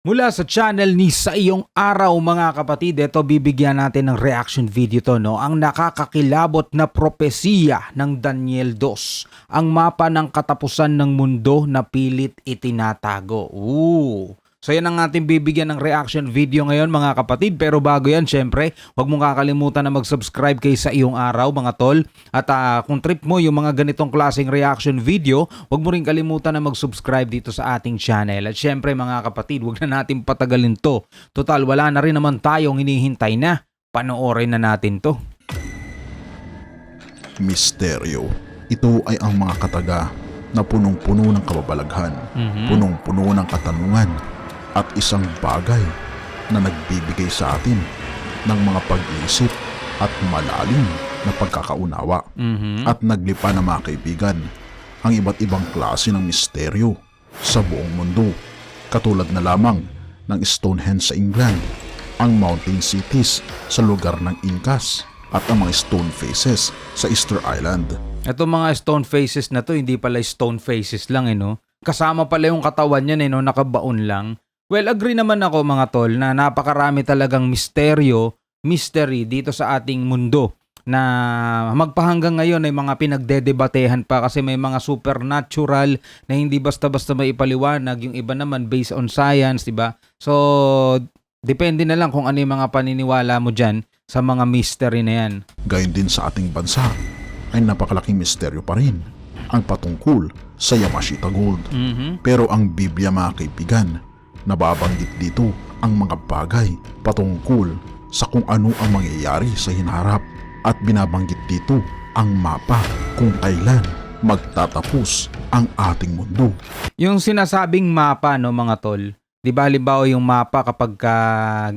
Mula sa channel ni Sa Iyong Araw mga kapatid, ito bibigyan natin ng reaction video to, no? Ang nakakakilabot na propesiya ng Daniel 2, ang mapa ng katapusan ng mundo na pilit itinatago. So yan ang ating bibigyan ng reaction video ngayon mga kapatid. Pero bago yan, syempre, huwag mong kakalimutan na mag-subscribe kay Sa Iyong Araw mga tol. At kung trip mo yung mga ganitong klaseng reaction video, huwag mo rin kalimutan na mag-subscribe dito sa ating channel. At syempre mga kapatid, huwag na natin patagalin to. Total, wala na rin naman tayong hinihintay na. Panoorin na natin to. Misteryo. Ito ay ang mga kataga na punong-puno ng kababalaghan, punong-puno ng katanungan, at isang bagay na nagbibigay sa atin ng mga pag-iisip at malalim na pagkakaunawa. At naglipa na mga kaibigan ang iba't ibang klase ng misteryo sa buong mundo, katulad na lamang ng Stonehenge sa England, ang mountain cities sa lugar ng Incas, at ang mga stone faces sa Easter Island. Ito mga stone faces na to, hindi pala stone faces lang no? Kasama pala yung katawan niya no? Nakabaon lang. Well, agree naman ako mga tol na napakarami talagang mystery dito sa ating mundo na magpahanggang ngayon ay mga pinagdedebatehan pa kasi may mga supernatural na hindi basta-basta may ipaliwanag, yung iba naman based on science, diba? So, depende na lang kung ano yung mga paniniwala mo dyan sa mga mystery na yan. Gayon din sa ating bansa ay napakalaking misteryo pa rin ang patungkol sa Yamashita Gold. Pero ang Biblia mga kaibigan, nababanggit dito ang mga bagay patungkol sa kung ano ang mangyayari sa hinaharap, at binabanggit dito ang mapa kung kailan magtatapos ang ating mundo. Yung sinasabing mapa no mga tol, di ba halimbawa yung mapa kapag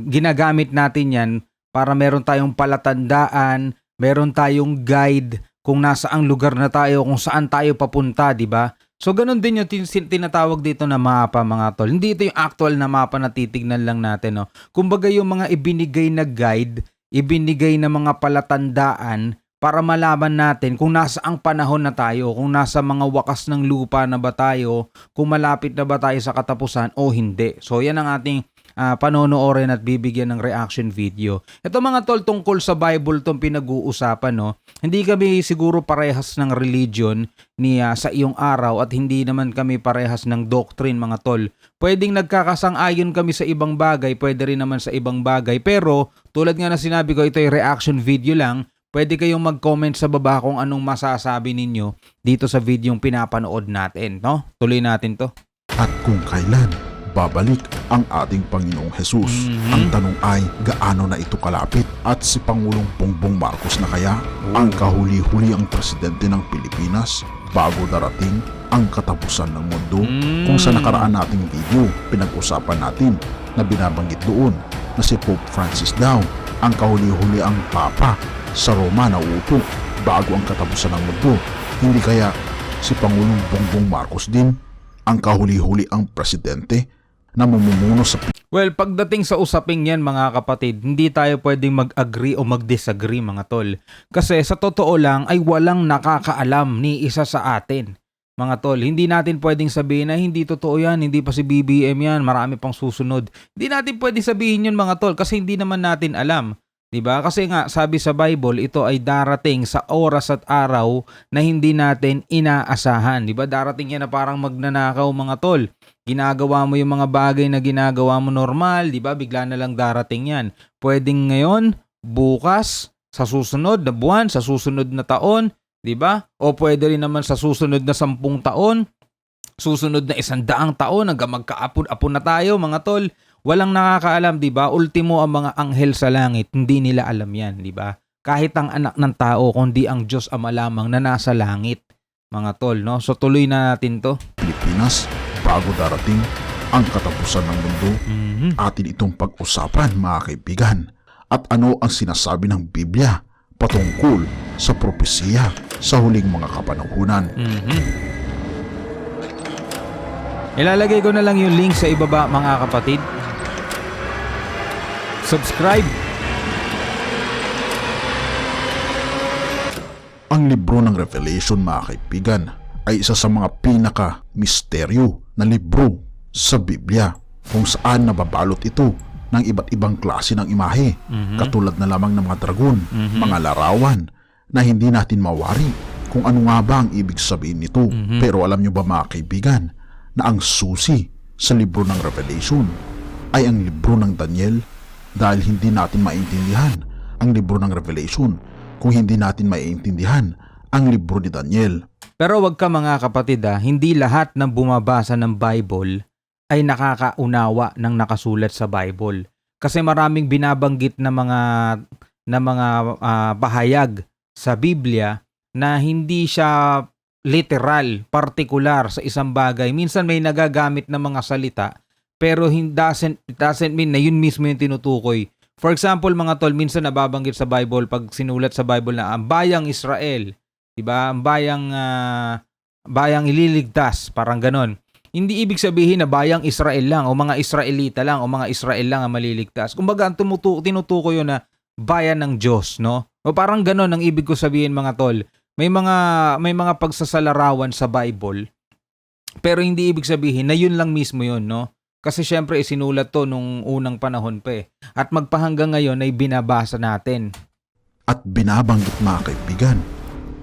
ginagamit natin yan para meron tayong palatandaan, meron tayong guide kung nasaang lugar na tayo, kung saan tayo papunta, di ba? So ganun din yung tinatawag dito na mapa mga tol. Hindi ito yung actual na mapa na titignan lang natin. No? Kumbaga yung mga ibinigay na guide, ibinigay na mga palatandaan para malaman natin kung nasaang panahon na tayo, kung nasa mga wakas ng lupa na ba tayo, kung malapit na ba tayo sa katapusan o hindi. So yan ang ating panonoorin at bibigyan ng reaction video. Ito mga tol, tungkol sa Bible itong pinag-uusapan. No? Hindi kami siguro parehas ng religion ni Sa Iyong Araw at hindi naman kami parehas ng doctrine mga tol. Pwedeng nagkakasang-ayon kami sa ibang bagay, pwede rin naman sa ibang bagay. Pero tulad nga na sinabi ko, ito ay reaction video lang. Pwede kayong mag-comment sa baba kung anong masasabi ninyo dito sa videong pinapanood natin. No? Tuloy natin to. At kung kailan babalik ang ating Panginoong Jesus. Ang tanong ay, gaano na ito kalapit? At si Pangulong Bongbong Marcos na kaya ang kahuli-huli ang presidente ng Pilipinas bago darating ang katapusan ng mundo? Kung sa nakaraan nating video, pinag-usapan natin na binabanggit doon na si Pope Francis daw ang kahuli-huli ang Papa sa Roma na uupo bago ang katapusan ng mundo. Hindi kaya si Pangulong Bongbong Marcos din ang kahuli-huli ang presidente na mamumuno sa... Well, pagdating sa usaping yan mga kapatid, hindi tayo pwedeng mag-agree o mag-disagree mga tol. Kasi sa totoo lang ay walang nakakaalam ni isa sa atin. Mga tol, hindi natin pwedeng sabihin na hindi totoo yan, hindi pa si BBM yan, marami pang susunod. Hindi natin pwedeng sabihin yun mga tol kasi hindi naman natin alam. Diba? Kasi nga sabi sa Bible, ito ay darating sa oras at araw na hindi natin inaasahan. Diba? Darating yan na parang magnanakaw mga tol. Ginagawa mo yung mga bagay na ginagawa mo normal, diba? Bigla na lang darating yan. Pwedeng ngayon, bukas, sa susunod na buwan, sa susunod na taon, diba? O pwede rin naman sa susunod na 10 taon, susunod na 100 taon, hanggang magkaapon-apon na tayo mga tol. Walang nakakaalam, di ba? Ultimo ang mga anghel sa langit, hindi nila alam yan, di ba? Kahit ang anak ng tao, kundi ang Diyos Ama lamang na nasa langit, mga tol, no? So tuloy na natin to. Pilipinas bago darating ang katapusan ng mundo. Atin itong pag-usapan mga kaibigan. At ano ang sinasabi ng Biblia patungkol sa propesiya sa huling mga kapanahunan. Ilalagay ko na lang yung link sa ibaba mga kapatid. Subscribe. Ang libro ng Revelation mga kaibigan ay isa sa mga pinaka-misteryo na libro sa Biblia. kung saan nababalot ito ng iba't ibang klase ng imahe, katulad na lamang ng mga dragon, mga larawan, na hindi natin mawari kung ano nga ba ang ibig sabihin nito. Pero alam nyo ba mga kaibigan, na ang susi sa libro ng Revelation ay ang libro ng Daniel, dahil hindi natin maintindihan ang libro ng Revelation kung hindi natin maiintindihan ang libro ni Daniel. Pero wag ka mga kapatid, hindi lahat ng bumabasa ng Bible ay nakakaunawa ng nakasulat sa Bible. Kasi maraming binabanggit na mga pahayag sa Biblia na hindi siya literal, partikular sa isang bagay. Minsan may nagagamit na mga salita pero it doesn't mean na yun mismo yung tinutukoy. For example, mga tol, minsan nababanggit sa Bible pag sinulat sa Bible na ang bayang Israel, 'di ba? Ang bayang ililigtas, parang ganon. Hindi ibig sabihin na bayang Israel lang o mga Israelita lang o mga Israel lang ang maliligtas. Kumbaga ang tinutukoy yun na bayan ng Diyos, no? O parang ganon ang ibig ko sabihin, mga tol. May mga pagsasalarawan sa Bible pero hindi ibig sabihin na yun lang mismo yun, no? Kasi syempre isinulat to nung unang panahon pa eh. At magpahanggang ngayon ay binabasa natin. At binabanggit mga kaibigan,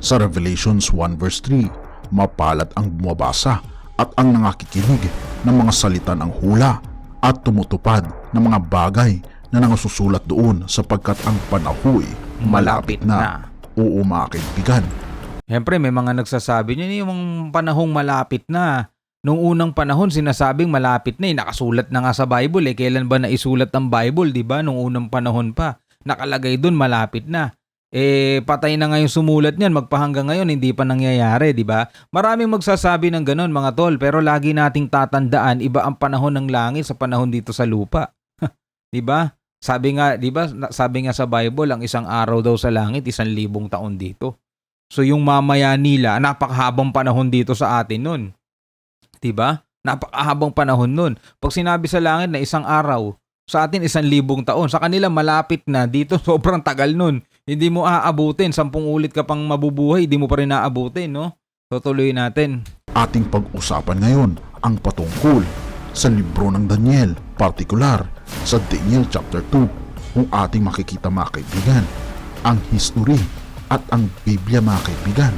sa Revelations 1 verse 3, mapalad ang bumabasa at ang nangakikinig ng mga salita ng hula at tumutupad ng mga bagay na nangasusulat doon, sapagkat ang panahoy malapit na. Oo mga kaibigan. Siyempre may mga nagsasabi niya yung panahong malapit na. Nung unang panahon sinasabing malapit na eh. Nakasulat na nga sa Bible eh. Kailan ba naisulat ang Bible, di ba? Nung unang panahon pa. Nakalagay doon malapit na. Patay na nga yung sumulat niyan, magpahanggang ngayon hindi pa nangyayari, di ba? Maraming magsasabi ng ganon, mga tol, pero lagi nating tatandaan, iba ang panahon ng langit sa panahon dito sa lupa. Di ba? Sabi nga sa Bible, ang isang araw daw sa langit, 1,000 taon dito. So yung mamaya nila, napakahabang panahon dito sa atin nun. Di ba? Napakahabang panahon nun. Pag sinabi sa langit na isang araw, sa atin 1,000 taon. Sa kanila malapit na, dito sobrang tagal nun. Hindi mo aabutin, 10 ulit ka pang mabubuhay, hindi mo pa rin aabutin, no? Tutuloy natin. Ating pag-usapan ngayon ang patungkol sa libro ng Daniel, partikular sa Daniel chapter 2, kung ating makikita mga kaibigan, ang history at ang Biblia mga kaibigan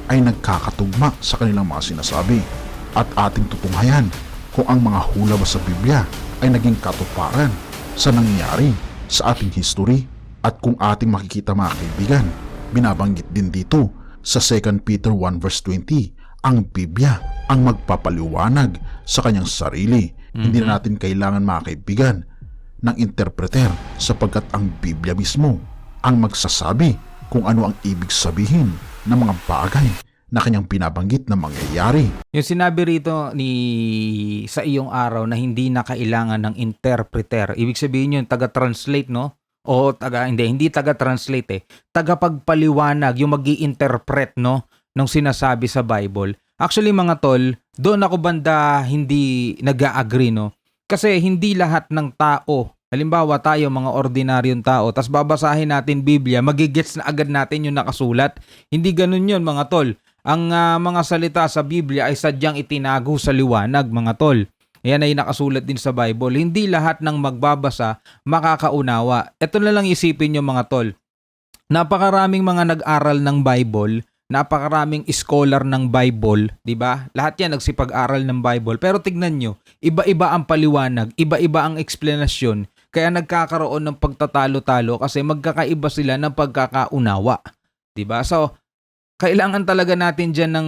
ay nagkakatugma sa kanilang mga sinasabi, at ating tutunghayan kung ang mga hula ba sa Biblia ay naging katuparan sa nangyari sa ating history. At kung ating makikita mga kaibigan, binabanggit din dito sa 2 Peter 1 verse 20, ang Biblia ang magpapaliwanag sa kanyang sarili. Hindi na natin kailangan mga kaibigan ng interpreter, sapagkat ang Biblia mismo ang magsasabi kung ano ang ibig sabihin ng mga bagay na kanyang binabanggit na mangyayari. Yung sinabi rito sa iyong araw na hindi na kailangan ng interpreter, ibig sabihin yun taga-translate, no? O hindi taga-translate eh. Tagapagpaliwanag, yung magi-interpret, no, ng sinasabi sa Bible. Actually mga tol, doon ako banda hindi nag-agree, no? Kasi hindi lahat ng tao, halimbawa tayo mga ordinaryong tao, tas babasahin natin Biblia, magigets na agad natin yung nakasulat. Hindi ganun yun mga tol. Ang mga salita sa Biblia ay sadyang itinago sa liwanag, mga tol. Yan ay nakasulat din sa Bible. Hindi lahat ng magbabasa makakaunawa. Ito na lang isipin nyo mga tol. Napakaraming mga nag-aral ng Bible, napakaraming scholar ng Bible, di ba? Lahat yan nagsipag-aral ng Bible. Pero tignan nyo, iba-iba ang paliwanag, iba-iba ang eksplanasyon. Kaya nagkakaroon ng pagtatalo-talo kasi magkakaiba sila ng pagkakaunawa. Di ba? So, kailangan talaga natin dyan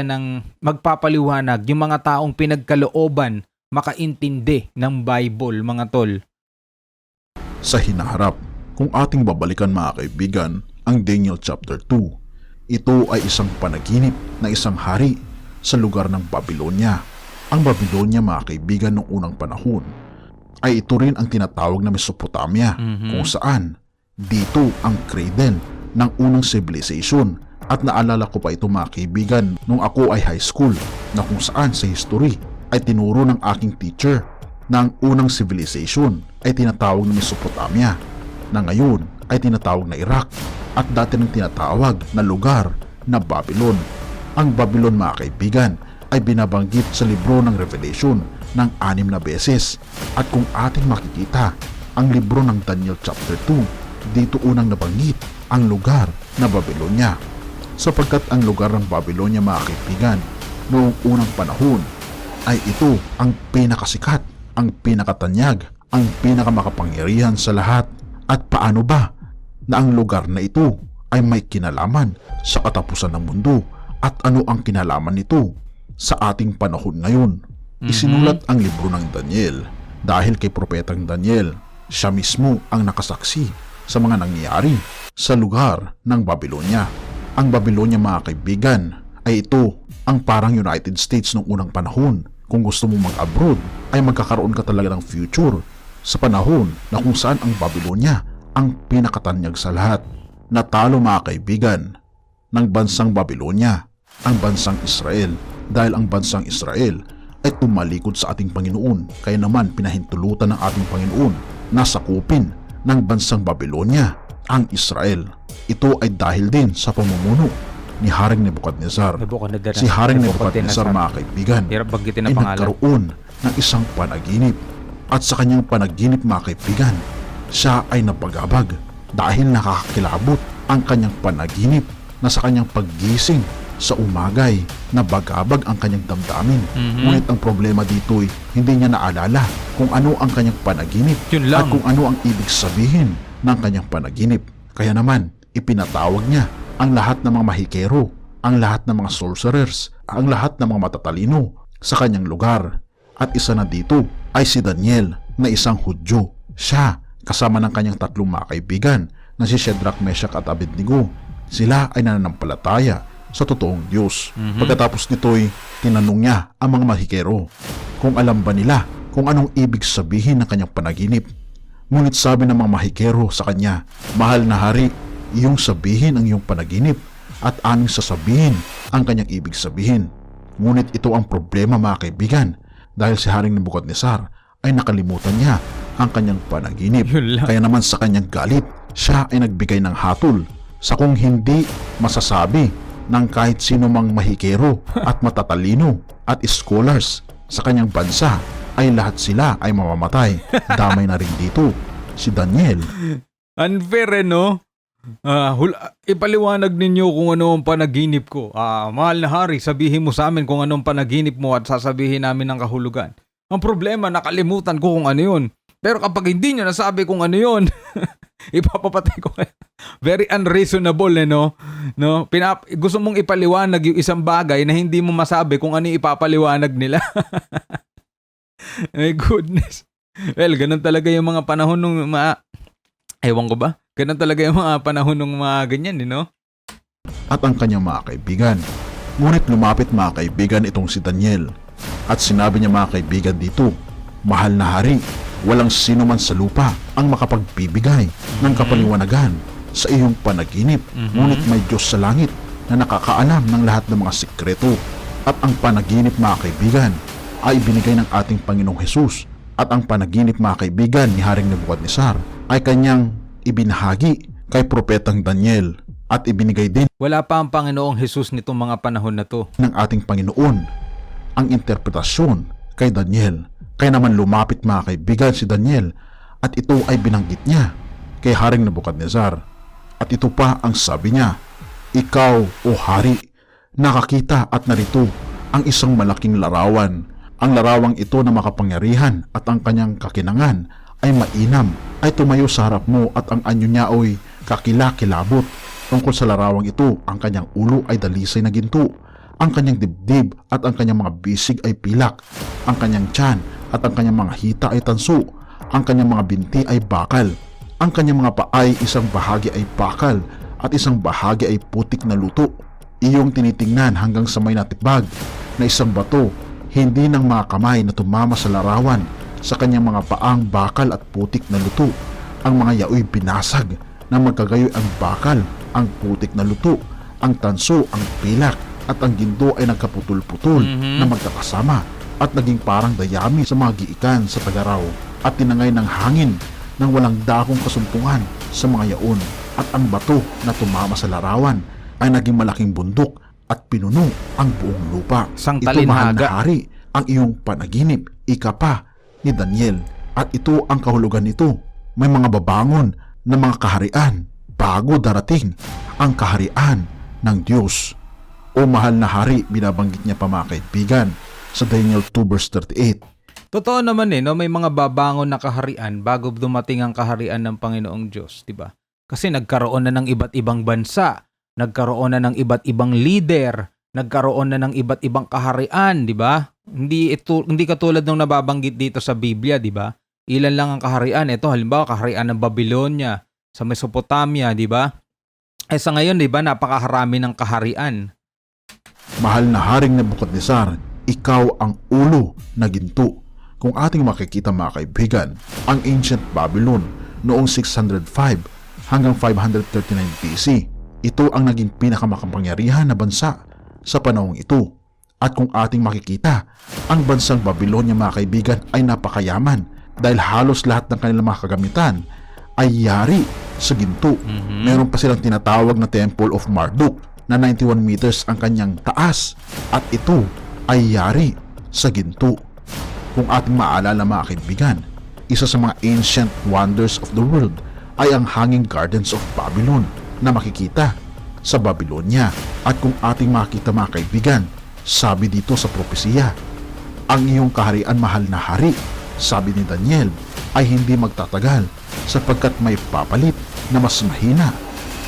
ng magpapaliwanag yung mga taong pinagkalooban makaintindi ng Bible, mga tol. Sa hinaharap, kung ating babalikan mga kaibigan, ang Daniel chapter 2, ito ay isang panaginip na isang hari sa lugar ng Babylonia. Ang Babylonia mga kaibigan noong unang panahon ay ito rin ang tinatawag na Mesopotamia, kung saan dito ang cradle ng unang civilization. At naalala ko pa ito mga kaibigan nung ako ay high school, na kung saan sa history ay tinuro ng aking teacher na ang unang civilization ay tinatawag na Mesopotamia, na ngayon ay tinatawag na Iraq, at dati nang tinatawag na lugar na Babylon. Ang Babylon mga kaibigan ay binabanggit sa libro ng Revelation ng 6 na beses. At kung ating makikita ang libro ng Daniel chapter 2, dito unang nabanggit ang lugar na Babylonia. Sapagkat ang lugar ng Babylonia, mga kaibigan, noong unang panahon ay ito ang pinakasikat, ang pinakatanyag, ang pinakamakapangyarihan sa lahat. At paano ba na ang lugar na ito ay may kinalaman sa katapusan ng mundo, at ano ang kinalaman nito sa ating panahon ngayon? Isinulat ang libro ng Daniel dahil kay propetang Daniel, siya mismo ang nakasaksi sa mga nangyayari sa lugar ng Babylonia. Ang Babylonia, mga kaibigan, ay ito ang parang United States noong unang panahon. Kung gusto mong mag-abroad, ay magkakaroon ka talaga ng future sa panahon na kung saan ang Babylonia ang pinakatanyag sa lahat. Natalo, mga kaibigan, ng bansang Babylonia ang bansang Israel, dahil ang bansang Israel ay tumalikod sa ating Panginoon. Kaya naman pinahintulutan ng ating Panginoon na sakupin ng bansang Babylonia ang Israel. Ito ay dahil din sa pamumuno ni Haring Nebuchadnezzar. Si Haring Nebuchadnezzar, mga kaibigan, ay nagkaroon ng isang panaginip. At sa kanyang panaginip, mga kaibigan, siya ay napagabag dahil nakakakilabot ang kanyang panaginip na sa kanyang paggising sa umagay na bagabag ang kanyang damdamin. Ngunit ang problema dito ay hindi niya naalala kung ano ang kanyang panaginip at kung ano ang ibig sabihin ng kanyang panaginip. Kaya naman ipinatawag niya ang lahat ng mga mahikero, ang lahat ng mga sorcerers, ang lahat ng mga matatalino sa kanyang lugar. At isa na dito ay si Daniel na isang Hudyo. Siya kasama ng kanyang tatlong mga kaibigan na si Shadrach, Meshach at Abednego. Sila ay nananampalataya sa totoong Diyos. Pagkatapos nito'y tinanong niya ang mga mahikero kung alam ba nila kung anong ibig sabihin ng kanyang panaginip. Ngunit sabi ng mga mahikero sa kanya, "Mahal na hari, iyong sabihin ang iyong panaginip at aming sasabihin ang kanyang ibig sabihin." Ngunit ito ang problema, mga kaibigan, dahil si Haring Nebuchadnezzar ay nakalimutan niya ang kanyang panaginip. Kaya naman sa kanyang galit, siya ay nagbigay ng hatol sa kung hindi masasabi ng kahit sino mang mahikero at matatalino at scholars sa kanyang bansa, ay lahat sila ay mamamatay. Damay na rin dito si Daniel. Unfair, no? Ipaliwanag ninyo kung ano ang panaginip ko. Mahal na hari, sabihin mo sa amin kung anong panaginip mo at sasabihin namin ang kahulugan. Ang problema, nakalimutan ko kung ano yun. Pero kapag hindi nyo nasabi kung ano yun, ipapapatay ko kayo. Very unreasonable, no? Gusto mong ipaliwanag yung isang bagay na hindi mo masabi kung ano yung ipapaliwanag nila. My goodness. Well, ganun talaga yung mga panahon ng mga... Ewan ko ba? Ganun talaga yung mga panahon ng mga ganyan, no? At ang kanyang mga kaibigan. Ngunit lumapit, mga kaibigan, itong si Daniel. At sinabi niya, mga kaibigan, dito, "Mahal na hari, walang sino man sa lupa ang makapagbibigay ng kapaliwanagan sa iyong panaginip. Ngunit may Diyos sa langit na nakakaalam ng lahat ng mga sikreto." At ang panaginip, mga kaibigan, ay binigay ng ating Panginoong Hesus. At ang panaginip, mga kaibigan, ni Haring Nebuchadnezzar ay kanyang ibinahagi kay propetang Daniel at ibinigay din Wala pa ang Panginoong Hesus nitong mga panahon na to. ng ating Panginoon ang interpretasyon kay Daniel. Kaya naman lumapit, mga kaibigan, si Daniel at ito ay binanggit niya kay Haring Nebuchadnezzar. At ito pa ang sabi niya, "Ikaw, o hari, nakakita at narito ang isang malaking larawan. Ang larawang ito na makapangyarihan at ang kanyang kakinangan ay mainam, ay tumayo sa harap mo at ang anyo niya ay kakilakilabot. Tungkol sa larawang ito, ang kanyang ulo ay dalisay na ginto, ang kanyang dibdib at ang kanyang mga bisig ay pilak, ang kanyang tiyan at ang kanyang mga hita ay tanso, ang kanyang mga binti ay bakal, ang kanyang mga paay isang bahagi ay bakal at isang bahagi ay putik na luto. Iyong tinitingnan hanggang sa may natibag na isang bato, hindi ng mga kamay na tumama sa larawan, sa kanyang mga paang bakal at putik na luto. Ang mga yaoy binasag na magkagayoy ang bakal, ang putik na luto, ang tanso, ang pilak at ang ginto ay nagkaputol-putol na magkakasama at naging parang dayami sa mga giikan sa tagaraw at tinangay ng hangin nang walang dakong kasumpungan sa mga yaon. At ang bato na tumama sa larawan ay naging malaking bundok at pinuno ang buong lupa. Isang Ito, mahal na talinhaga. hari, ang iyong panaginip, ikapa ni Daniel. At ito ang kahulugan nito. May mga babangon na mga kaharian bago darating ang kaharian ng Diyos. O mahal na hari, binabanggit niya pa mga kaibigan sa Daniel 2 verse 38. Totoo naman no, may mga babangon na kaharian bago dumating ang kaharian ng Panginoong Diyos, di ba? Kasi nagkaroon na ng iba't ibang bansa, nagkaroon na ng iba't ibang leader, nagkaroon na ng iba't ibang kaharian, di ba? Hindi katulad ng nababanggit dito sa Biblia, di ba? Ilan lang ang kaharian. Ito halimbawa kaharian ng Babylonia sa Mesopotamia, di ba? Sa ngayon, di ba, napakaharami ng kaharian. Mahal na Haring Nebukadnezar, ikaw ang ulo na ginto. Kung ating makikita mga kaibigan, ang ancient Babylon noong 605 hanggang 539 BC, ito ang naging pinakamakapangyarihan na bansa sa panahong ito. At kung ating makikita, ang bansang Babylonia mga kaibigan ay napakayaman dahil halos lahat ng kanilang mga kagamitan ay yari sa ginto. Meron pa silang tinatawag na Temple of Marduk na 91 meters ang kanyang taas at ito ay yari sa ginto. Kung ating maalala mga kaibigan, isa sa mga ancient wonders of the world ay ang Hanging Gardens of Babylon na makikita sa Babylonia. At kung ating makita mga kaibigan, sabi dito sa propesiya, ang iyong kaharian mahal na hari, sabi ni Daniel, ay hindi magtatagal sapagkat may papalit na mas mahina,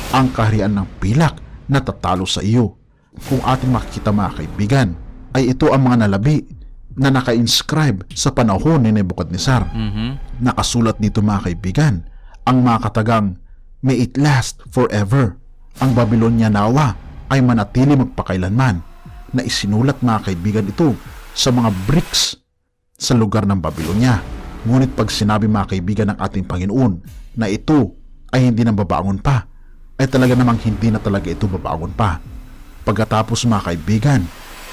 ang kaharian ng pilak na tatalo sa iyo. Kung ating makikita mga kaibigan, ay ito ang mga nalabi na naka-inscribe sa panahon ni Nebukadnezar. Nakasulat dito mga kaibigan, ang mga katagang, may it last forever. Ang Babylonia nawa ay manatili magpakailanman, na isinulat mga kaibigan ito sa mga bricks sa lugar ng Babylonia. Ngunit pag sinabi mga kaibigan ng ating Panginoon na ito ay hindi na babangon pa, ay talaga namang hindi na talaga ito babangon pa. Pagkatapos mga kaibigan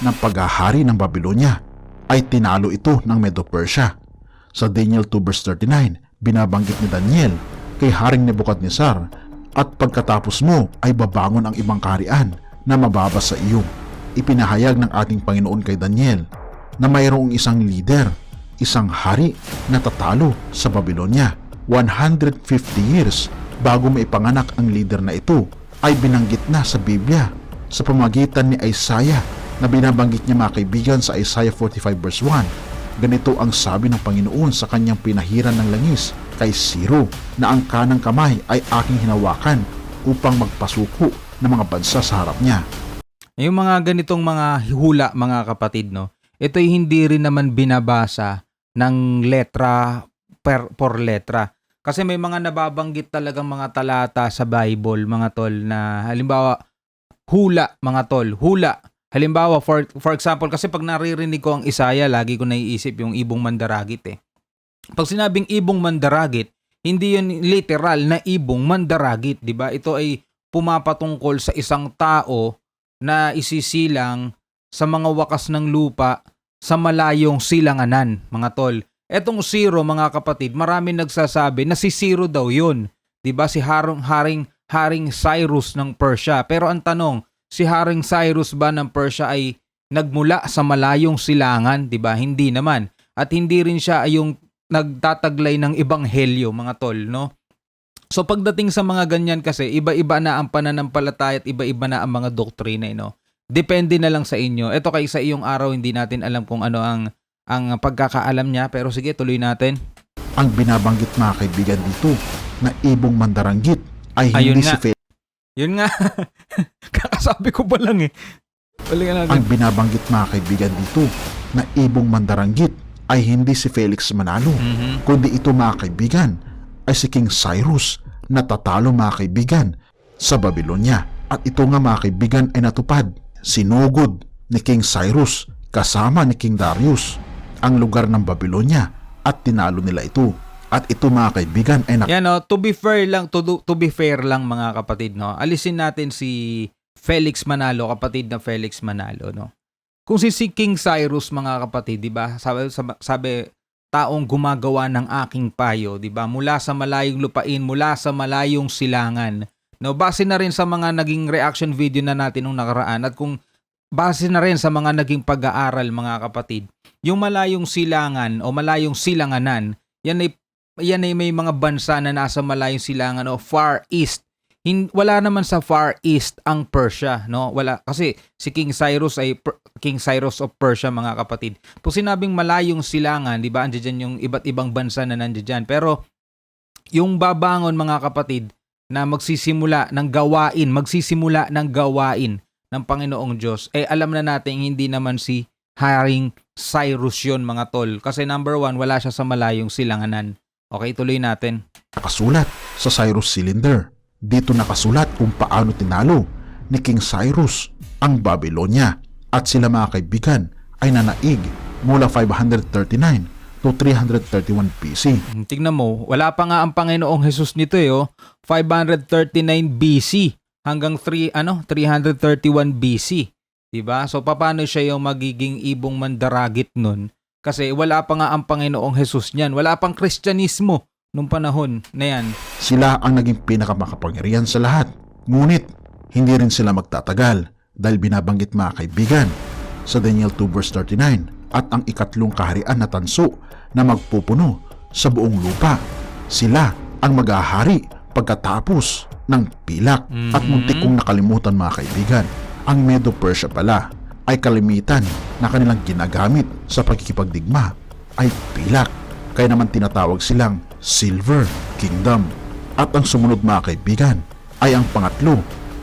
ng paghahari ng Babylonia, ay tinalo ito ng Medo-Persia. Sa Daniel 2 verse 39, binabanggit ni Daniel kay Haring Nebukadnezar, at pagkatapos mo ay babangon ang ibang kaharian na mababa sa iyo. Ipinahayag ng ating Panginoon kay Daniel na mayroong isang leader, isang hari na tatalo sa Babylonia. 150 years bago maipanganak ang leader na ito ay binanggit na sa Biblia sa pamamagitan ni Isaiah, na binabanggit niya mga kaibigan sa Isaiah 45 verse 1. Ganito ang sabi ng Panginoon sa kanyang pinahiran ng langis kay Ciro, na ang kanang kamay ay aking hinawakan upang magpasuko ng mga bansa sa harap niya. Yung mga ganitong mga hula mga kapatid, no, ito'y hindi rin naman binabasa ng letra por letra. Kasi may mga nababanggit talagang mga talata sa Bible, mga tol, na halimbawa, hula, mga tol, hula. Halimbawa, for example, kasi pag naririnig ko ang Isaiah, lagi ko naiisip yung ibong mandaragit eh. Pag sinabing ibong mandaragit, hindi yun literal na ibong mandaragit, di ba? Ito ay pumapatungkol sa isang tao na isisilang sa mga wakas ng lupa sa malayong silanganan, mga tol. Etong Ciro, mga kapatid, marami nagsasabi na si Ciro daw yun. Di ba? Si Haring Cyrus ng Persia. Pero ang tanong, si Haring Cyrus ba ng Persia ay nagmula sa malayong silangan? Di ba? Hindi naman. At hindi rin siya ay yung nagtataglay ng ebanghelyo, mga tol, no? So pagdating sa mga ganyan kasi, iba-iba na ang pananampalataya at iba-iba na ang mga doktrina, no? Depende na lang sa inyo. Ito kay sa iyong araw, hindi natin alam kung ano ang pagkakaalam niya, pero sige, tuloy natin. Ang binabanggit mga kaibigan dito na ibong mandaranggit ay Ayun hindi nga. si Felix. Yun nga. Kakasabi ko pa lang eh. Balikan natin. Ang binabanggit mga kaibigan dito na ibong mandaranggit ay hindi si Felix Manalo, kundi ito mga kaibigan ay si King Cyrus na tatalo mga kaibigan sa Babylonia. At ito nga mga kaibigan ay natupad. Sinugod ni King Cyrus kasama ni King Darius ang lugar ng Babylonia at tinalo nila ito. At ito mga kaibigan ay Yan, no, to be fair lang mga kapatid, no. Alisin natin si Felix Manalo, kapatid na Felix Manalo, no. Kung si King Cyrus, mga kapatid, 'di ba? Sabi taong gumagawa ng aking payo, 'di ba? Mula sa malayong lupain, mula sa malayong silangan. No, base na rin sa mga naging reaction video na natin nung nakaraan, at kung base na rin sa mga naging pag-aaral mga kapatid, yung malayong silangan o malayong silanganan, yan ay may mga bansa na nasa malayong silangan o Far East. Wala naman sa Far East ang Persia, no? Wala kasi si King Cyrus ay King Cyrus of Persia mga kapatid. Kung sinabing malayong silangan, 'di ba? Andiyan yung iba't ibang bansa na nandiyan. Pero yung babangon mga kapatid na magsisimula ng gawain ng Panginoong Diyos, alam na natin hindi naman si Haring Cyrus yun mga tol. Kasi number 1, wala siya sa malayong silanganan. Okay, tuloy natin. Nakasulat sa Cyrus Cylinder. Dito nakasulat kung paano tinalo ni King Cyrus ang Babylonia at sila mga kaibigan ay nanaig mula 539 to 331 BC. Tingnan mo, wala pa nga ang Panginoong Jesus nito 539 BC hanggang 331 BC. Diba? So paano siya yung magiging ibong mandaragit nun? Kasi wala pa nga ang Panginoong Jesus niyan. Wala pang Kristyanismo nung panahon na yan. Sila ang naging pinakamakapangyarihan sa lahat. Ngunit, hindi rin sila magtatagal dahil binabanggit mga kaibigan sa Daniel 2 verse 39 at ang ikatlong kaharian na tanso na magpupuno sa buong lupa. Sila ang maghahari pagkatapos ng pilak. At muntik kong nakalimutan mga kaibigan, ang Medo-Persia pala ay kalimitan na kanilang ginagamit sa pagkikipagdigma ay pilak. Kaya naman tinatawag silang Silver Kingdom. At ang sumunod mga kaibigan ay ang pangatlo,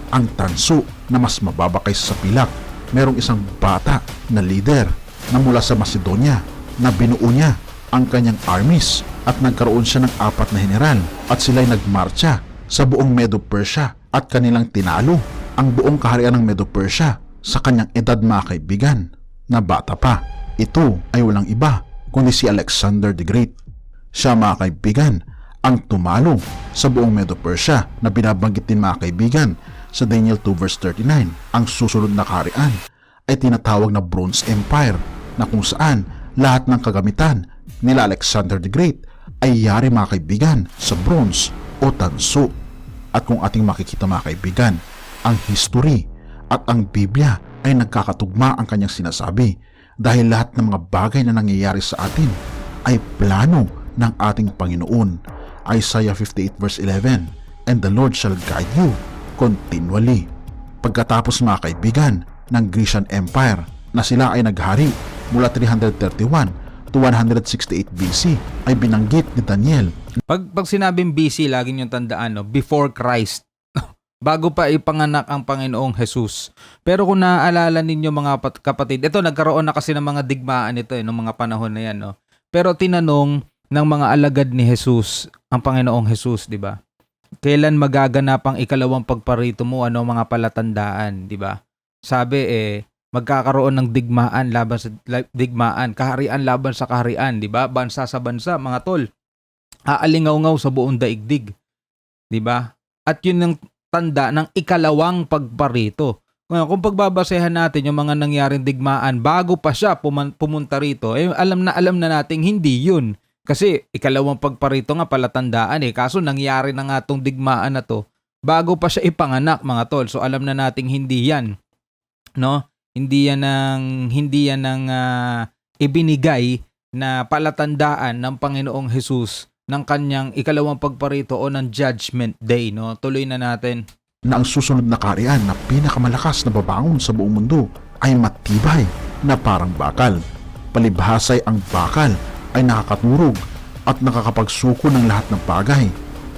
ang tanso na mas mababa kaysa sa pilak. Merong isang bata na leader na mula sa Macedonia na binuo niya ang kanyang armies at nagkaroon siya ng 4 na general at sila'y nagmarcha sa buong Medo-Persia at kanilang tinalo ang buong kaharian ng Medo-Persia sa kanyang edad mga kaibigan na bata pa. Ito ay walang iba kundi si Alexander the Great. Siya mga kaibigan ang tumalo sa buong Medo-Persia na binabanggit din mga kaibigan sa Daniel 2 verse 39. Ang susunod na kaharian ay tinatawag na Bronze Empire na kung saan lahat ng kagamitan nila Alexander the Great ay yari mga kaibigan sa bronze o tanso. At kung ating makikita mga kaibigan, ang history at ang Biblia ay nagkakatugma ang kanyang sinasabi dahil lahat ng mga bagay na nangyayari sa atin ay plano ng ating Panginoon. Isaiah 58 verse 11, and the Lord shall guide you continually. Pagkatapos mga kaibigan ng Grecian Empire na sila ay naghari mula 331 to 168 BC ay binanggit ni Daniel. Pag sinabing BC, lagi niyong tandaan, before Christ. Bago pa ipanganak ang Panginoong Jesus. Pero kung naaalala ninyo mga kapatid, ito nagkaroon na kasi ng mga digmaan ito noong mga panahon na yan. Pero tinanong ng mga alagad ni Jesus, ang Panginoong Jesus, di ba? Kailan magaganap ang ikalawang pagparito mo, mga palatandaan, di ba? Sabi magkakaroon ng digmaan laban sa digmaan, kaharian laban sa kaharian, di ba? Bansa sa bansa, mga tol. Aalingaw-ngaw sa buong daigdig, di ba? At yun ang tanda ng ikalawang pagparito. Kung pagbabasehan natin yung mga nangyaring digmaan bago pa siya pumunta rito, alam na nating hindi yun. Kasi ikalawang pagparito nga palatandaan kaso nangyari na nga tong digmaan na to bago pa siya ipanganak mga tol. So alam na nating hindi yan, no? Hindi yan ng ibinigay na palatandaan ng Panginoong Jesus ng kanyang ikalawang pagparito o ng Judgment Day, no? Tuloy na natin. Na ang susunod na kaharian na pinakamalakas na babangon sa buong mundo ay matibay na parang bakal. Palibhasay ang bakal ay nakakaturog at nakakapagsuko ng lahat ng bagay.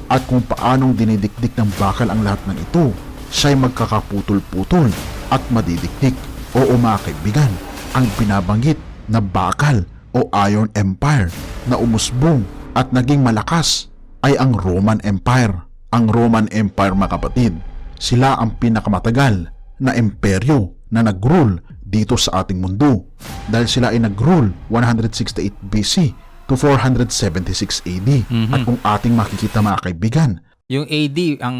At kung paanong dinidikdik ng bakal ang lahat ng ito, siya ay magkakaputol-putol at madidikdik. Oo mga kaibigan, ang binabanggit na bakal o Iron Empire na umusbong at naging malakas ay ang Roman Empire. Ang Roman Empire mga kapatid, sila ang pinakamatagal na imperyo na nag-rule dito sa ating mundo dahil sila ay nag-rule 168 BC to 476 AD. At kung ating makikita mga kaibigan, yung AD, ang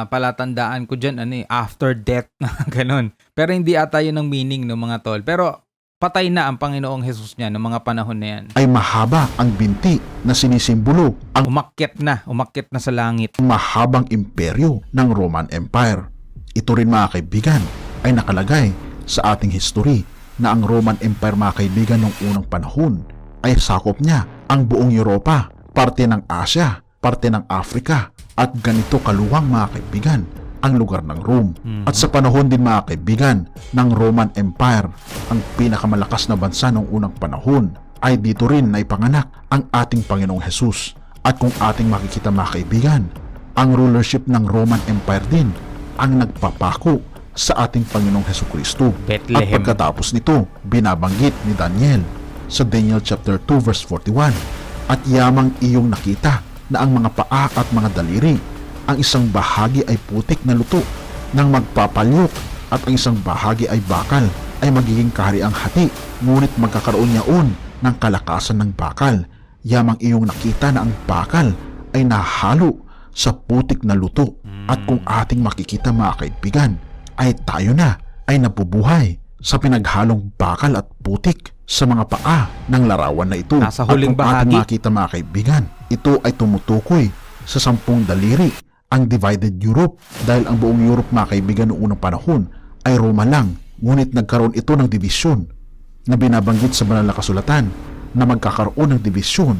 palatandaan ko dyan, after death, ganun. Pero hindi ata yun ang meaning ng mga tol. Pero patay na ang Panginoong Jesus niya ng mga panahon na yan. Ay mahaba ang binti na sinisimbolo ang umakyat na sa langit. Mahabang imperyo ng Roman Empire. Ito rin mga kaibigan ay nakalagay sa ating history na ang Roman Empire, mga kaibigan, noong unang panahon ay sakop niya ang buong Europa, parte ng Asia, parte ng Africa, at ganito kaluwang, mga kaibigan, ang lugar ng Rome. At sa panahon din, mga kaibigan, ng Roman Empire, ang pinakamalakas na bansa noong unang panahon, ay dito rin na ipanganak ang ating Panginoong Jesus. At kung ating makikita, mga kaibigan, ang rulership ng Roman Empire din ang nagpapako sa ating Panginoong Hesukristo. At Bethlehem. pagkatapos nito, binabanggit ni Daniel sa Daniel chapter 2 verse 41, at yamang iyong nakita na ang mga paa at mga daliri, ang isang bahagi ay putik na luto ng magpapalyok at ang isang bahagi ay bakal, ay magiging kahariang hati, ngunit magkakaroon yaon ng kalakasan ng bakal. Yamang iyong nakita na ang bakal ay nahalo sa putik na luto. At kung ating makikita, mga kaibigan, ay tayo na ay nabubuhay sa pinaghalong bakal at putik sa mga paa ng larawan na ito. Nasa huling at kung ating bahagi. makita, mga kaibigan, ito ay tumutukoy sa 10 daliri, ang divided Europe, dahil ang buong Europe, mga kaibigan, noong unang panahon ay Roma lang, ngunit nagkaroon ito ng dibisyon na binabanggit sa banal na kasulatan na magkakaroon ng dibisyon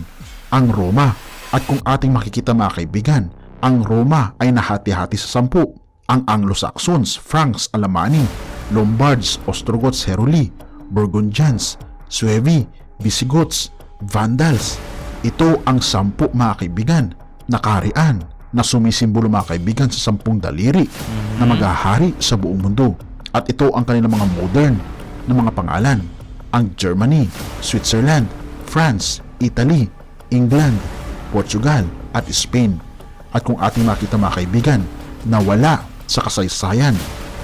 ang Roma. At kung ating makikita, mga kaibigan, ang Roma ay nahati-hati sa 10. Ang Anglo-Saxons, Franks, Alamani, Lombards, Ostrogoths, Heruli, Burgundians, Suevi, Visigoths, Vandals. Ito ang 10, mga kaibigan, na kaharian na sumisimbolo, mga kaibigan, sa 10 daliri na maghahari sa buong mundo. At ito ang kanilang mga modern na mga pangalan: ang Germany, Switzerland, France, Italy, England, Portugal, at Spain. At kung ating makita, mga kaibigan, nawala sa kasaysayan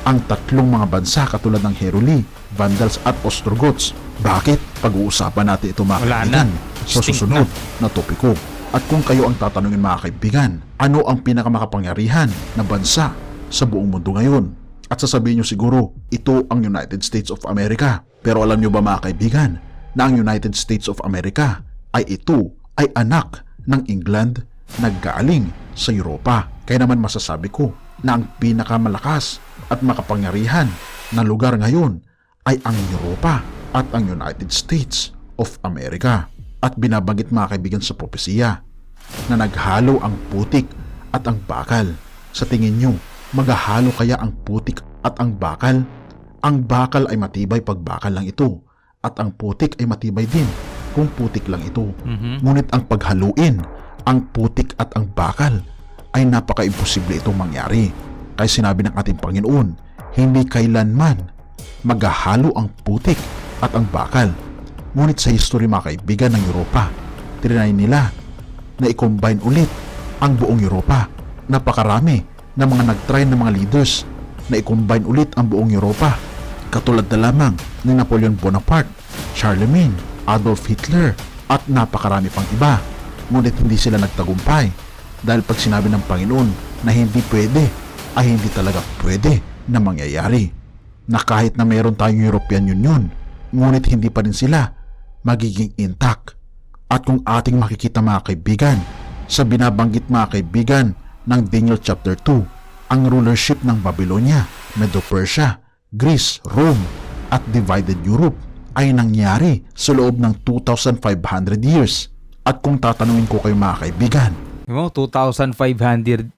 ang 3 mga bansa katulad ng Heruli, Vandals, at Ostrogoths. Bakit? Pag-uusapan natin ito, mga Wala kaibigan, na. sa Extinct susunod na topiko. At kung kayo ang tatanungin, mga kaibigan, ano ang pinakamakapangyarihan na bansa sa buong mundo ngayon? At sasabihin nyo siguro, ito ang United States of America. Pero alam nyo ba, mga kaibigan, na ang United States of America ay ito ay anak ng England na galing sa Europa. Kaya naman masasabi ko na ang pinakamalakas at makapangyarihan na lugar ngayon ay ang Europa at ang United States of America. At binabanggit, mga kaibigan, sa propesiya na naghalo ang putik at ang bakal. Sa tingin nyo, maghahalo kaya ang putik at ang bakal? Ang bakal ay matibay pag bakal lang ito, at ang putik ay matibay din kung putik lang ito. Ngunit ang paghaluin ang putik at ang bakal ay napaka-imposible itong mangyari. Kaya sinabi ng ating Panginoon, hindi kailanman maghahalo ang putik at ang bakal. Ngunit sa history, mga kaibigan, ng Europa, trinay nila na i-combine ulit ang buong Europa. Napakarami na mga nag-try ng mga leaders na i-combine ulit ang buong Europa, katulad na lamang ni Napoleon Bonaparte, Charlemagne, Adolf Hitler, at napakarami pang iba. Ngunit hindi sila nagtagumpay dahil pag sinabi ng Panginoon na hindi pwede, ay hindi talaga pwede na mangyayari. Na kahit na meron tayong European Union, ngunit hindi pa rin sila magiging intact. At kung ating makikita, mga kaibigan, sa binabanggit, mga kaibigan, ng Daniel chapter 2, ang rulership ng Babylonia, Medo-Persia, Greece, Rome, at divided Europe ay nangyari sa loob ng 2,500 years. At kung tatanungin ko kayo, mga kaibigan, 2,500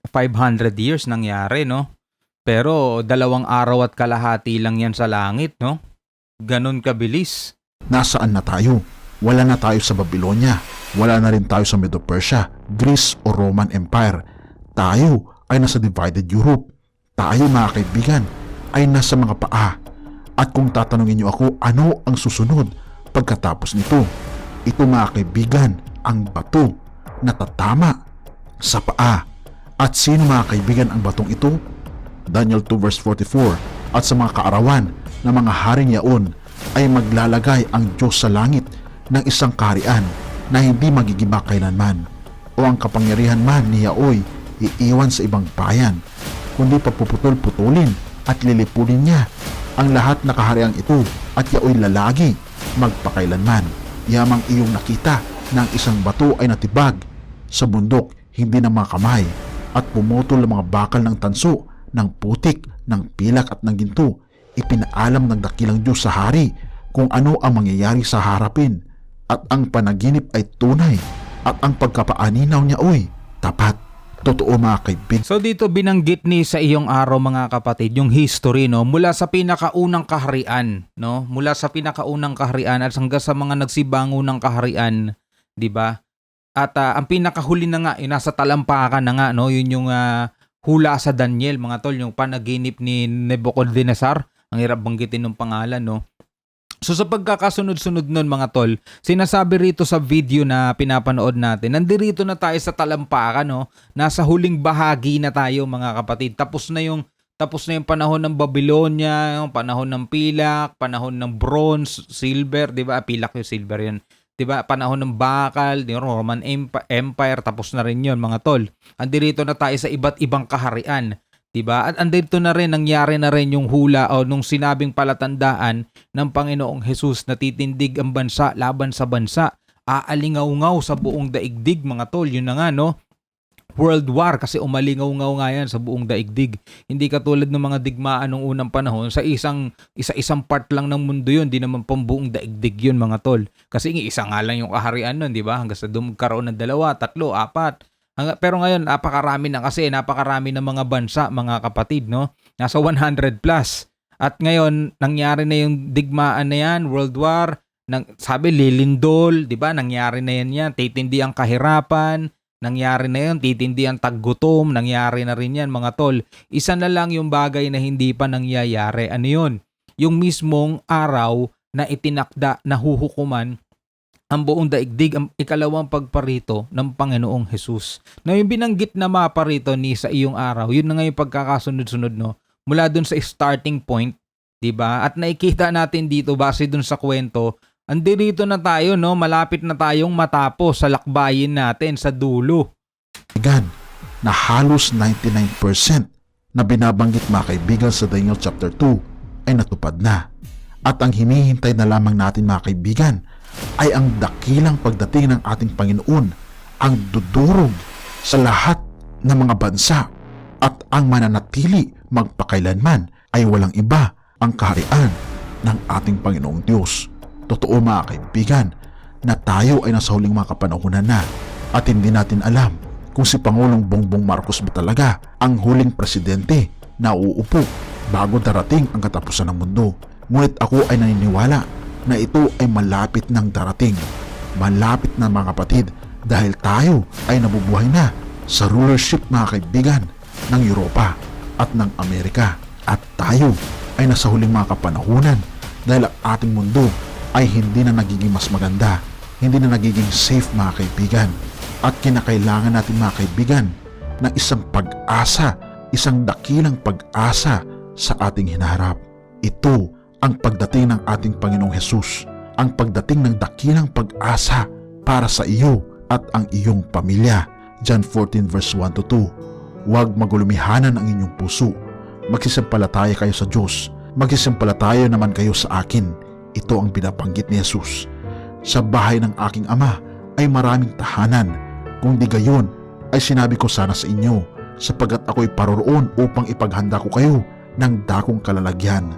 years nangyari, no? Pero 2 araw at kalahati lang yan sa langit, no? Ganon kabilis. nasaan na tayo? Wala na tayo sa Babylonia, wala na rin tayo sa Medo-Persia, Greece o Roman Empire. Tayo ay nasa divided Europe. Tayo, mga kaibigan, ay nasa mga paa. At kung tatanungin niyo ako, ano ang susunod pagkatapos nito? Ito, mga kaibigan, ang bato na tatama sa paa. At sino, mga kaibigan, ang batong ito? Daniel 2 verse 44, at sa mga kaarawan ng mga haring yaon ay maglalagay ang Diyos sa langit ng isang kaharian na hindi magigiba kailanman, o ang kapangyarihan man ni Yaoy iiwan sa ibang bayan, kundi papuputol-putulin at lilipunin niya ang lahat na kahariang ito, at Yaoy lalagi magpakailanman. Yamang iyong nakita na ang isang bato ay natibag sa bundok, hindi ng mga kamay, at pumutol ang mga bakal ng tanso, ng putik, ng pilak at ng ginto. ipinaalam ng dakilang Diyos sa hari kung ano ang mangyayari sa harapin, at ang panaginip ay tunay, at ang pagkapaaninaw niya ay tapat. Totoo mga kaibigan. So dito binanggit ni sa iyong araw mga kapatid yung history, no, mula sa pinakaunang kaharian, no? Mula sa pinakaunang kaharian at hanggang sa mga nagsibango ng kaharian, 'di ba? At ang pinakahuli na nga nasa talampakan na nga, no, yun yung hula sa Daniel mga tol, yung panaginip ni Nebuchadnezzar. Ang hirap banggitin ng pangalan, no. So sa pagkakasunod-sunod nun mga tol, sinasabi rito sa video na pinapanood natin, nandirito na tayo sa talampakan, no? Nasa huling bahagi na tayo mga kapatid. Tapos na yung panahon ng Babylonia, yung panahon ng pilak, panahon ng bronze, silver, 'di ba? Pilak yung silver 'yun. 'Di ba? Panahon ng bakal, yung Roman Empire, tapos na rin 'yon mga tol. Andirito na tayo sa iba't ibang kaharian. Diba? At andito na rin, nangyari na rin yung hula o nung sinabing palatandaan ng Panginoong Hesus na titindig ang bansa laban sa bansa. Aalingaw-ngaw sa buong daigdig mga tol. Yun na nga, no? World War, kasi umalingaw-ngaw nga yan sa buong daigdig. Hindi katulad ng mga digmaan ng unang panahon, sa isang part lang ng mundo yun, di naman pambuong daigdig yun mga tol. Kasi isa nga lang yung kaharian nun, di ba? Hanggang sa magkaroon ng 2, 3, 4. Pero ngayon, napakarami ng mga bansa, mga kapatid, no? Nasa 100 plus. At ngayon, nangyari na yung digmaan na yan, World War, sabi lilindol, di ba? Nangyari na yan, titindi ang kahirapan, nangyari na yan, titindi ang taggutom, nangyari na rin yan, mga tol. Isa na lang yung bagay na hindi pa nangyayari. Ano yun? Yung mismong araw na itinakda na huhukuman ang buong daigdig, ang ikalawang pagparito ng Panginoong Hesus. Na yung binanggit na mapa rito ni sa iyong araw, yun na nga yung pagkakasunod-sunod, no? Mula dun sa starting point, di ba? At nakikita natin dito, base dun sa kwento, andirito na tayo, no? Malapit na tayong matapos sa lakbayin natin sa dulo. Na halos 99% na binabanggit mga kaibigan sa Daniel chapter 2 ay natupad na. At ang hinihintay na lamang natin mga kaibigan ay ang dakilang pagdating ng ating Panginoon, ang dudurog sa lahat ng mga bansa, at ang mananatili magpakailanman ay walang iba, ang kaharian ng ating Panginoong Diyos. Totoo mga kaibigan na tayo ay nasa huling mga kapanahunan na, at hindi natin alam kung si Pangulong Bongbong Marcos ba talaga ang huling presidente na uupo bago darating ang katapusan ng mundo. Ngunit ako ay naniniwala na ito ay malapit ng darating. Malapit na mga kapatid, dahil tayo ay nabubuhay na sa rulership mga kaibigan ng Europa at ng Amerika. At tayo ay nasa huling mga kapanahunan dahil ang ating mundo ay hindi na nagiging mas maganda, hindi na nagiging safe mga kaibigan. At kinakailangan natin mga kaibigan ng isang pag-asa, isang dakilang pag-asa sa ating hinaharap. Ito ang pagdating ng ating Panginoong Hesus, ang pagdating ng dakilang pag-asa para sa iyo at ang iyong pamilya. John 14 verse 1 to 2. Huwag magulumihanan ang inyong puso. Magsisampalataya kayo sa Diyos. Magsisampalataya naman kayo sa akin. Ito ang binabanggit ni Hesus. Sa bahay ng aking Ama ay maraming tahanan. Kung di gayon, ay sinabi ko sana sa inyo, sapagkat ako'y paroroon upang ipaghanda ko kayo ng dakong kalalagyan.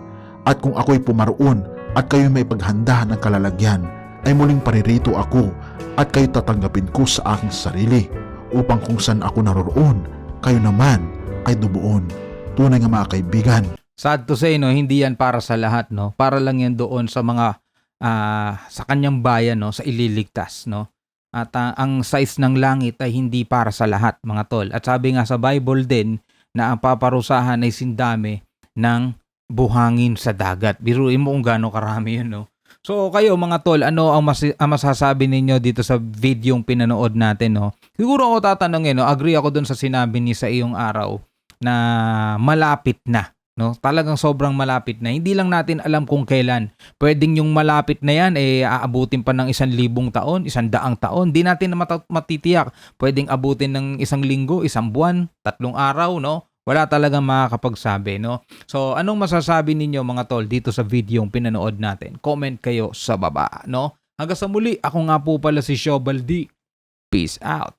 At kung ako'y pumaroon at kayo may paghanda ng kalalagyan, ay muling paririto ako at kayo tatanggapin ko sa aking sarili, upang kung saan ako naroroon, kayo naman ay dubuon. Tunay nga mga kaibigan. Sad to say, no, hindi yan para sa lahat, no? Para lang yan doon sa mga sa kanyang bayan, no, sa ililigtas, no? At ang size ng langit ay hindi para sa lahat, mga tol. At sabi nga sa Bible din na ang paparusahan ay sindami ng buhangin sa dagat. Biruin mo kung gaano karami yun, no? So kayo mga tol, ano ang masasabi ninyo dito sa video yung pinanood natin, no? Siguro ako tatanungin, no? Agree ako dun sa sinabi ni sa iyong araw na malapit na, no? Talagang sobrang malapit na. Hindi lang natin alam kung kailan. Pwedeng yung malapit na yan aabutin pa ng 1,000 taon, 100 taon. Di natin matitiyak. Pwedeng abutin ng 1 linggo, 1 buwan, 3 araw, no? Wala talagang makakapagsabi, no? So, anong masasabi ninyo mga tol dito sa video yung pinanood natin? Comment kayo sa baba, no? Hanggang sa muli, ako nga po pala si Shobaldi. Peace out.